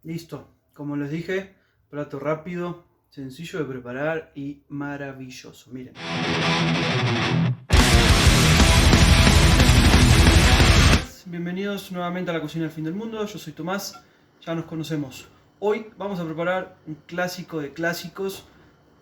Listo, como les dije, plato rápido, sencillo de preparar y maravilloso. Miren. Bienvenidos nuevamente a la cocina del fin del mundo. Yo soy Tomás, ya nos conocemos. Hoy vamos a preparar un clásico de clásicos.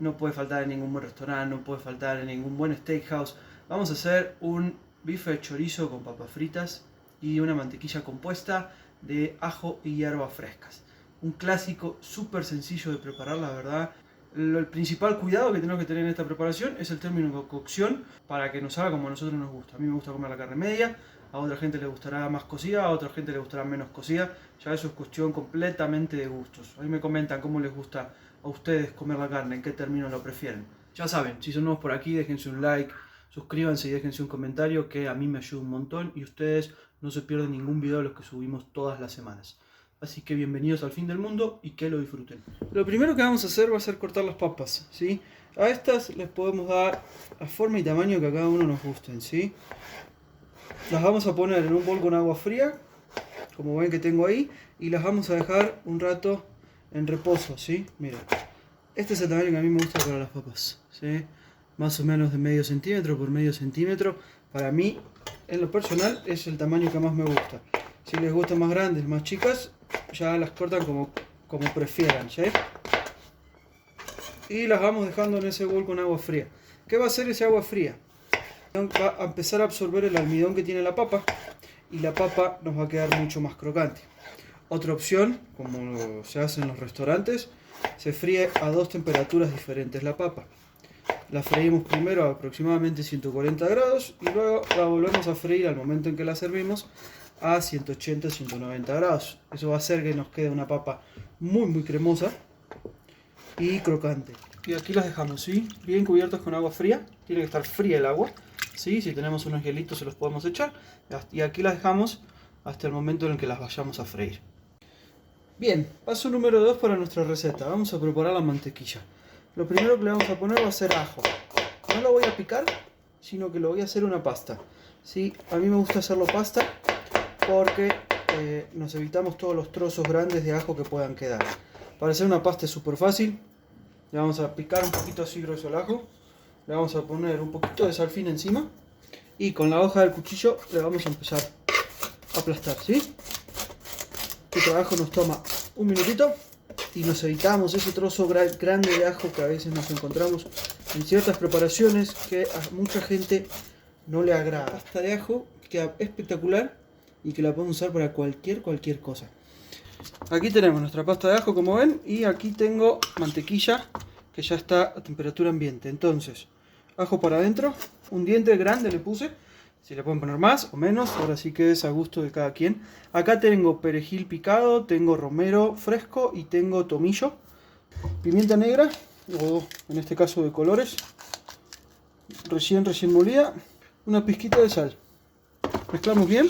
No puede faltar en ningún buen restaurante, no puede faltar en ningún buen steakhouse. Vamos a hacer un bife de chorizo con papas fritas y una mantequilla compuesta de ajo y hierbas frescas. Un clásico súper sencillo de preparar, la verdad. El principal cuidado que tenemos que tener en esta preparación es el término de cocción para que nos salga como a nosotros nos gusta. A mí me gusta comer la carne media, a otra gente le gustará más cocida, a otra gente le gustará menos cocida. Ya eso es cuestión completamente de gustos. A mí me comentan cómo les gusta a ustedes comer la carne, en qué término lo prefieren. Ya saben, si son nuevos por aquí, déjense un like, suscríbanse y déjense un comentario que a mí me ayuda un montón y ustedes no se pierden ningún video de los que subimos todas las semanas. Así que bienvenidos al fin del mundo y que lo disfruten. Lo primero que vamos a hacer va a ser cortar las papas, ¿sí? A estas les podemos dar la forma y tamaño que a cada uno nos gusten, ¿sí? Las vamos a poner en un bol con agua fría, como ven que tengo ahí, y las vamos a dejar un rato en reposo, ¿sí? Miren, este es el tamaño que a mí me gusta para las papas, ¿sí? Más o menos de medio centímetro por medio centímetro. Para mí, en lo personal, es el tamaño que más me gusta. Si les gustan más grandes, más chicas, ya las cortan como prefieran, ¿sí? Y las vamos dejando en ese bol con agua fría. ¿Qué va a hacer ese agua fría? Va a empezar a absorber el almidón que tiene la papa y la papa nos va a quedar mucho más crocante. Otra opción, como se hace en los restaurantes, se fríe a dos temperaturas diferentes la papa. La freímos primero a aproximadamente 140 grados y luego la volvemos a freír al momento en que la servimos a 180-190 grados. Eso va a hacer que nos quede una papa muy cremosa y crocante. Y aquí las dejamos, ¿sí? Bien cubiertas con agua fría. Tiene que estar fría el agua, ¿sí? Si tenemos unos hielitos se los podemos echar. Y aquí las dejamos hasta el momento en el que las vayamos a freír. Bien, paso número 2 para nuestra receta. Vamos a preparar la mantequilla. Lo primero que le vamos a poner va a ser ajo. No lo voy a picar, sino que lo voy a hacer una pasta, ¿sí? A mí me gusta hacerlo pasta porque nos evitamos todos los trozos grandes de ajo que puedan quedar. Para hacer una pasta es súper fácil. Le vamos a picar un poquito así grueso el ajo. Le vamos a poner un poquito de sal fina encima. Y con la hoja del cuchillo le vamos a empezar a aplastar, ¿sí? Este trabajo nos toma un minutito. Y nos evitamos ese trozo grande de ajo que a veces nos encontramos en ciertas preparaciones que a mucha gente no le agrada. La pasta de ajo queda espectacular y que la podemos usar para cualquier cosa. Aquí tenemos nuestra pasta de ajo, como ven, y aquí tengo mantequilla que ya está a temperatura ambiente. Entonces, ajo para adentro, un diente grande le puse. Si le pueden poner más o menos, ahora sí que es a gusto de cada quien. Acá tengo perejil picado, tengo romero fresco y tengo tomillo. Pimienta negra, o en este caso de colores, recién molida. Una pizquita de sal. Mezclamos bien.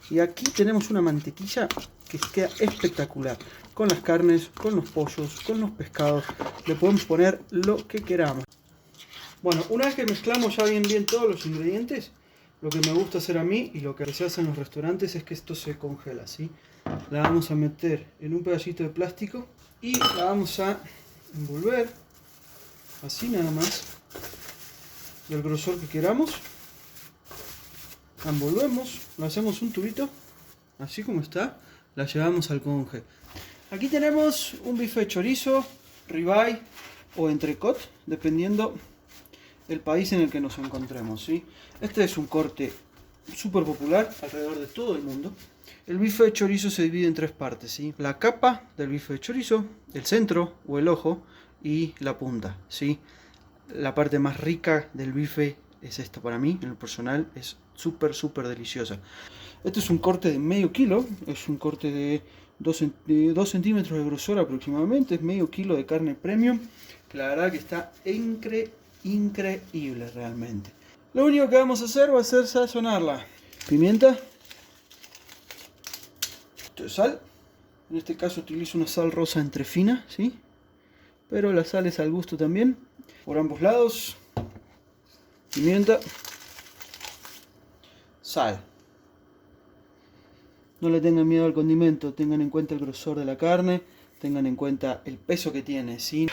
Y aquí tenemos una mantequilla que queda espectacular. Con las carnes, con los pollos, con los pescados. Le podemos poner lo que queramos. Bueno, una vez que mezclamos ya bien todos los ingredientes, lo que me gusta hacer a mí y lo que se hace en los restaurantes es que esto se congela, ¿sí? La vamos a meter en un pedacito de plástico y la vamos a envolver, así nada más, del grosor que queramos. La envolvemos, lo hacemos un tubito, así como está, la llevamos al conge. Aquí tenemos un bife de chorizo, ribeye o entrecot, dependiendo el país en el que nos encontremos, ¿sí? Este es un corte súper popular alrededor de todo el mundo. El bife de chorizo se divide en tres partes, ¿sí? La capa del bife de chorizo, el centro o el ojo y la punta, ¿sí? La parte más rica del bife es esto para mí, en lo personal, es súper deliciosa. Este es un corte de medio kilo, es un corte de 2 centímetros de grosor aproximadamente, es medio kilo de carne premium, que la verdad que está increíble realmente. Lo único que vamos a hacer va a ser sazonarla. Pimienta, sal, en este caso utilizo una sal rosa entrefina, ¿sí? Pero la sal es al gusto también. Por ambos lados, pimienta, sal. No le tengan miedo al condimento, tengan en cuenta el grosor de la carne, tengan en cuenta el peso que tiene, ¿sí?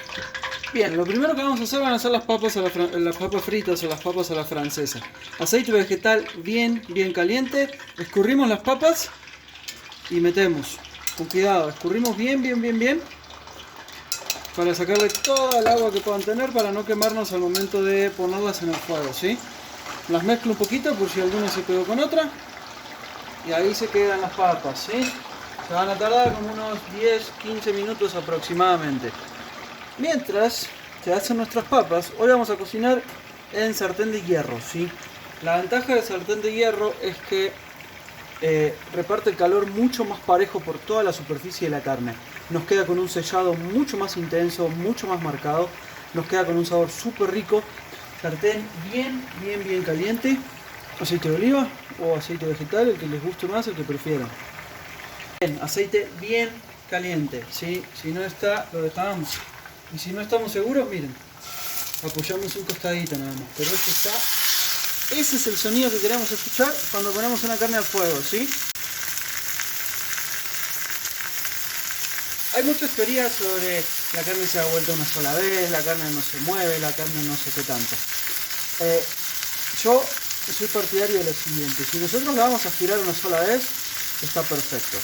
Bien, lo primero que vamos a hacer van a ser las papas, las papas fritas o las papas a la francesa. Aceite vegetal bien caliente, escurrimos las papas y metemos. Con cuidado, escurrimos bien para sacarle toda el agua que puedan tener para no quemarnos al momento de ponerlas en el fuego, ¿sí? Las mezclo un poquito por si alguna se pegó con otra y ahí se quedan las papas, ¿sí? Se van a tardar como unos 10-15 minutos aproximadamente. Mientras se hacen nuestras papas, hoy vamos a cocinar en sartén de hierro, ¿sí? La ventaja del sartén de hierro es que reparte el calor mucho más parejo por toda la superficie de la carne. Nos queda con un sellado mucho más intenso, mucho más marcado. Nos queda con un sabor súper rico. Sartén bien caliente. Aceite de oliva o aceite vegetal, el que les guste más, el que prefieran. Bien, aceite bien caliente, ¿sí? Si no está, lo dejamos. Y si no estamos seguros, miren, apoyamos un costadito nada más. Pero esto está... Ese es el sonido que queremos escuchar cuando ponemos una carne al fuego, ¿sí? Hay muchas teorías sobre la carne se da vuelta una sola vez, la carne no se mueve, la carne no sé qué tanto. Yo soy partidario de lo siguiente: si nosotros la vamos a girar una sola vez, está perfecto.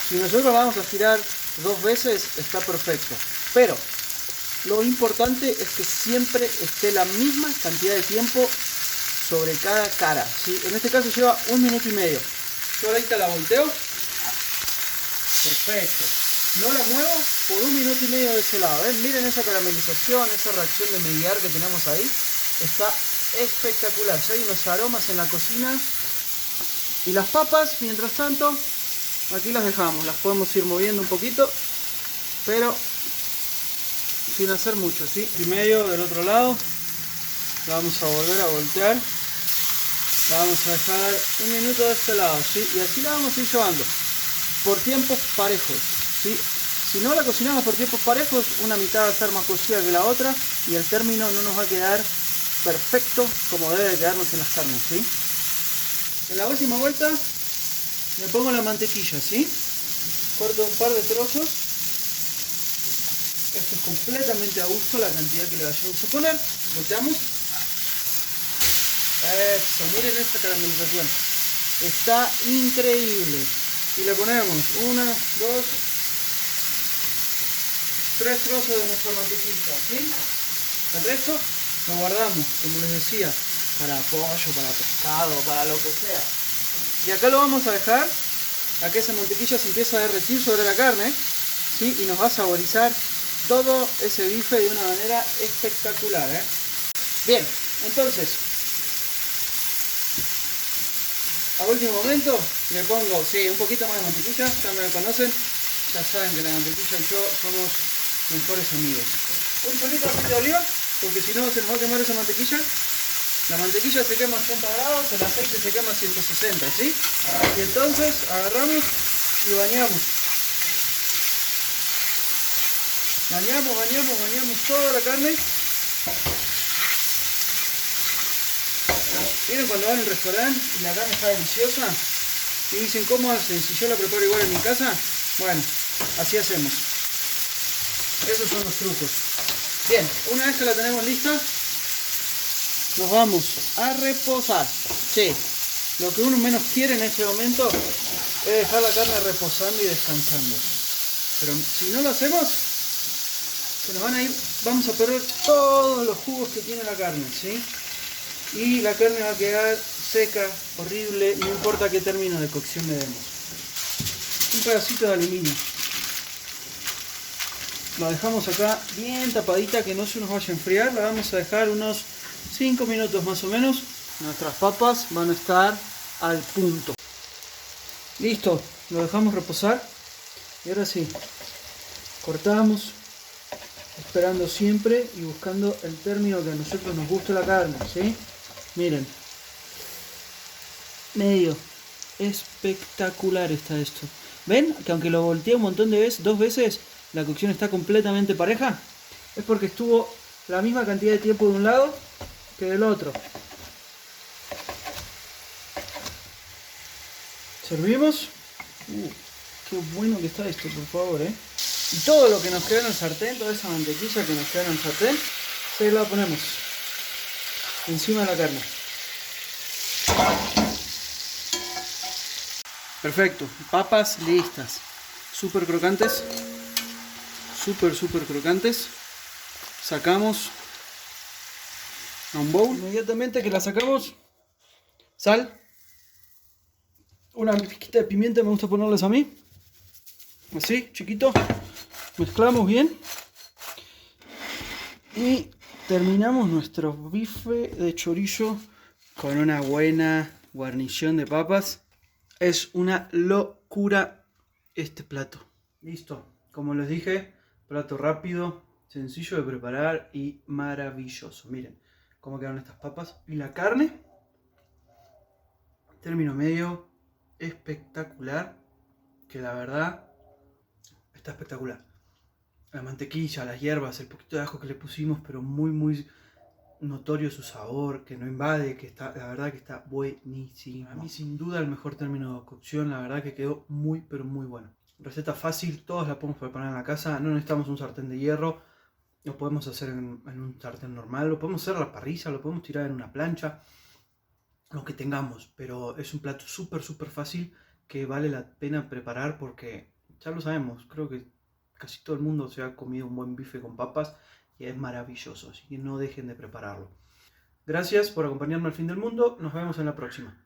Si nosotros la vamos a girar 2 veces, está perfecto. Pero lo importante es que siempre esté la misma cantidad de tiempo sobre cada cara, ¿sí? En este caso lleva 1 minuto y medio. Yo ahorita la volteo. Perfecto. No la muevo por 1 minuto y medio de ese lado. ¿Ven? Miren esa caramelización, esa reacción de mediar que tenemos ahí. Está espectacular. Ya hay unos aromas en la cocina. Y las papas, mientras tanto, aquí las dejamos. Las podemos ir moviendo un poquito, pero sin hacer mucho, ¿sí? Y medio del otro lado. La vamos a volver a voltear. La vamos a dejar 1 minuto de este lado, ¿sí? Y así la vamos a ir llevando por tiempos parejos, ¿sí? Si no la cocinamos por tiempos parejos, una mitad va a estar más cocida que la otra y el término no nos va a quedar perfecto como debe de quedarnos en las carnes, ¿sí? En la última vuelta me pongo la mantequilla, ¿sí? Corto un par de trozos. Esto es completamente a gusto, la cantidad que le vayamos a poner. Volteamos. Eso, miren esta caramelización. Está increíble. Y le ponemos 1, 2, 3 trozos de nuestra mantequilla, ¿sí? El resto lo guardamos, como les decía, para pollo, para pescado, para lo que sea. Y acá lo vamos a dejar a que esa mantequilla se empiece a derretir sobre la carne, ¿sí? Y nos va a saborizar todo ese bife de una manera espectacular, ¿eh? Bien, entonces, a último momento le pongo, sí, un poquito más de mantequilla. Ya me conocen, ya saben que la mantequilla y yo somos mejores amigos. Un chorrito de aceite de oliva, porque si no se nos va a quemar esa mantequilla. La mantequilla se quema a 80 grados, el aceite se quema a 160, ¿sí? Y entonces agarramos y bañamos. Bañamos toda la carne. Miren cuando van al restaurante y la carne está deliciosa y dicen, ¿cómo hacen? Si yo la preparo igual en mi casa. Bueno, así hacemos. Esos son los trucos. Bien, una vez que la tenemos lista, nos vamos a reposar. Sí, lo que uno menos quiere en este momento es dejar la carne reposando y descansando. Pero si no lo hacemos, se nos van a ir, vamos a perder todos los jugos que tiene la carne, ¿sí? Y la carne va a quedar seca, horrible, no importa qué término de cocción le demos. Un pedacito de aluminio. La dejamos acá bien tapadita, que no se nos vaya a enfriar. La vamos a dejar unos 5 minutos más o menos. Nuestras papas van a estar al punto. Listo, lo dejamos reposar. Y ahora sí, cortamos, esperando siempre y buscando el término que a nosotros nos guste la carne, ¿sí? Miren, medio, espectacular está esto. ¿Ven? Que aunque lo volteé un montón de veces, 2 veces, la cocción está completamente pareja. Es porque estuvo la misma cantidad de tiempo de un lado que del otro. Servimos Qué bueno que está esto, por favor, Y todo lo que nos queda en el sartén, toda esa mantequilla que nos queda en el sartén, se la ponemos encima de la carne. Perfecto, papas listas. Súper crocantes. Súper crocantes. Sacamos a un bowl. Inmediatamente que la sacamos, sal. Una pizquita de pimienta me gusta ponerles a mí. Así, chiquito. Mezclamos bien. Y terminamos nuestro bife de chorizo con una buena guarnición de papas. Es una locura este plato. Listo. Como les dije, plato rápido, sencillo de preparar y maravilloso. Miren cómo quedaron estas papas. Y la carne, término medio, espectacular. Que la verdad está espectacular. La mantequilla, las hierbas, el poquito de ajo que le pusimos, pero muy notorio su sabor, que no invade, que está, la verdad que está buenísimo. A mí sin duda el mejor término de cocción, la verdad que quedó pero muy bueno. Receta fácil, todos la podemos preparar en la casa, no necesitamos un sartén de hierro, lo podemos hacer en un sartén normal, lo podemos hacer a la parrilla, lo podemos tirar en una plancha, lo que tengamos, pero es un plato súper fácil que vale la pena preparar porque ya lo sabemos, creo que casi todo el mundo se ha comido un buen bife con papas y es maravilloso, así que no dejen de prepararlo. Gracias por acompañarme al fin del mundo, nos vemos en la próxima.